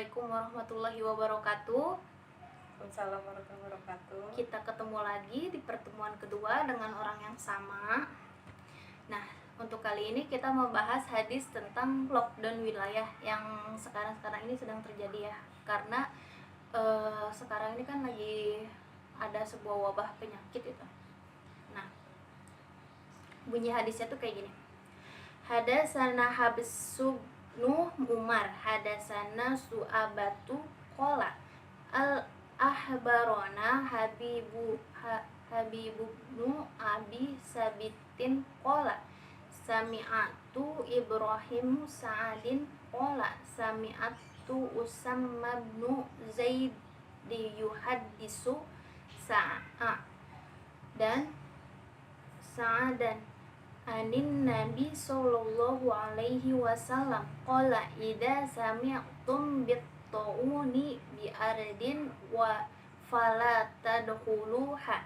Assalamualaikum warahmatullahi wabarakatuh. Waalaikumsalam warahmatullahi wabarakatuh. Kita ketemu lagi di pertemuan kedua dengan orang yang sama. Nah, untuk kali ini kita membahas hadis tentang lockdown wilayah yang sekarang ini sedang terjadi ya. Karena sekarang ini kan lagi ada sebuah wabah penyakit itu. Nah, bunyi hadisnya tuh kayak gini. Hadasana Habsu Nuh Umar hadasana Su'abatu Qola al ahbarona Habibu nu Abi Sabitin Qola sami'atu Ibrahim Sa'adin Qola sami'atu Usamma bnu Zaid yuhaddisu Sa'a dan Sa'adan anin Nabi sallallahu alaihi wasallam qala idza sami'tum bit-ta'uni bi ardin wa fala tadkhuluha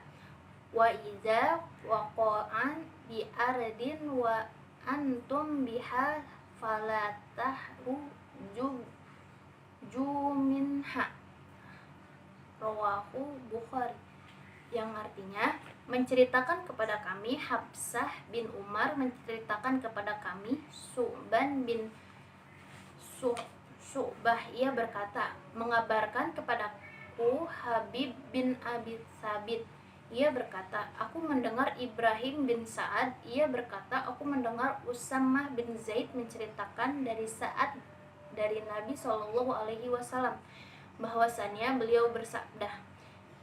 wa idza waqa'an bi ardin wa antum biha fala tahruju minha rawahu Bukhari, yang artinya menceritakan kepada kami Habsah bin Umar menceritakan kepada kami Su'ban bin Su'bah, ia berkata mengabarkan kepadaku Habib bin Abi Sabit, ia berkata aku mendengar Ibrahim bin Sa'ad, ia berkata aku mendengar Usamah bin Zaid menceritakan dari Sa'ad dari Nabi Shallallahu Alaihi Wasallam bahwasannya beliau bersabda,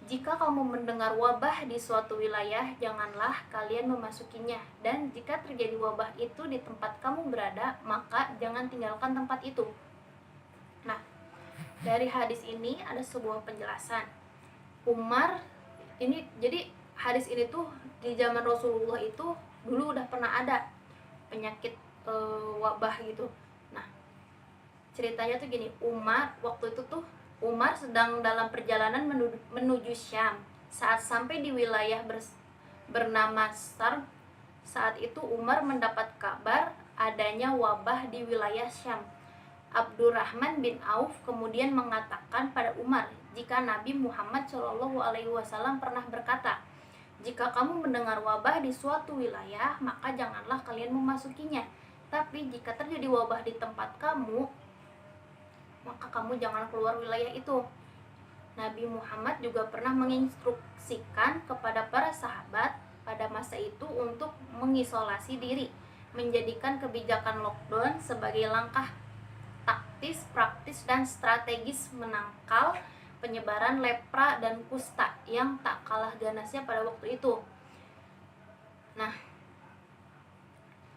jika kamu mendengar wabah di suatu wilayah, janganlah kalian memasukinya. Dan jika terjadi wabah itu di tempat kamu berada, maka jangan tinggalkan tempat itu. Nah, dari hadis ini ada sebuah penjelasan. Umar, ini jadi hadis ini tuh di zaman Rasulullah itu dulu udah pernah ada penyakit wabah gitu. Nah, ceritanya tuh gini, Umar sedang dalam perjalanan menuju Syam. Saat sampai di wilayah bernama Sarb, saat itu Umar mendapat kabar adanya wabah di wilayah Syam. Abdurrahman bin Auf kemudian mengatakan pada Umar, jika Nabi Muhammad SAW pernah berkata, jika kamu mendengar wabah di suatu wilayah, maka janganlah kalian memasukinya. Tapi jika terjadi wabah di tempat kamu, maka kamu jangan keluar wilayah itu. Nabi Muhammad juga pernah menginstruksikan kepada para sahabat pada masa itu untuk mengisolasi diri, menjadikan kebijakan lockdown sebagai langkah taktis, praktis, dan strategis menangkal penyebaran lepra dan kusta yang tak kalah ganasnya pada waktu itu. Nah,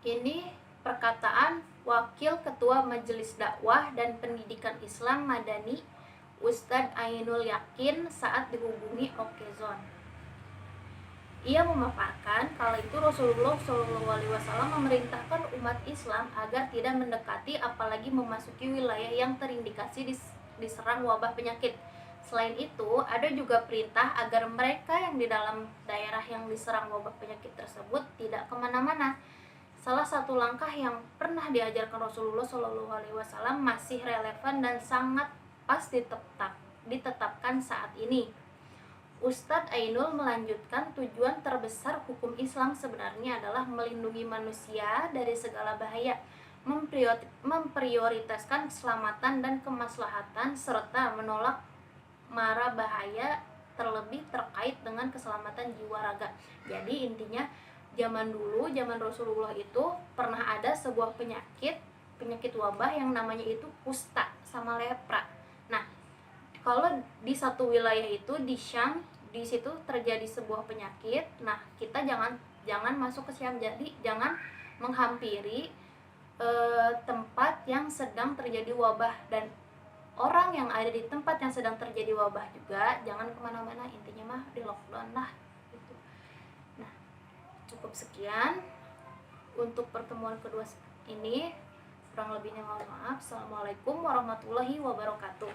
ini perkataan Wakil Ketua Majelis Dakwah dan Pendidikan Islam Madani Ustadz Ainul Yakin saat dihubungi Okezon. Ia memaparkan kala itu Rasulullah SAW memerintahkan umat Islam agar tidak mendekati apalagi memasuki wilayah yang terindikasi diserang wabah penyakit. Selain itu, ada juga perintah agar mereka yang di dalam daerah yang diserang wabah penyakit tersebut tidak kemana-mana. Salah satu langkah yang pernah diajarkan Rasulullah SAW masih relevan dan sangat pas ditetapkan saat ini. Ustadz Ainul melanjutkan tujuan terbesar hukum Islam sebenarnya adalah melindungi manusia dari segala bahaya, memprioritaskan keselamatan dan kemaslahatan, serta menolak mara bahaya terlebih terkait dengan keselamatan jiwa raga. Jadi intinya zaman Rasulullah itu pernah ada sebuah penyakit wabah yang namanya itu kusta sama lepra. Nah, kalau di satu wilayah itu di Syam, di situ terjadi sebuah penyakit, nah kita jangan masuk ke Syam, jadi jangan menghampiri tempat yang sedang terjadi wabah, dan orang yang ada di tempat yang sedang terjadi wabah juga jangan kemana-mana, intinya mah di lockdown lah gitu. Nah, cukup sekian untuk pertemuan kedua ini, kurang lebihnya mohon maaf. Assalamualaikum warahmatullahi wabarakatuh.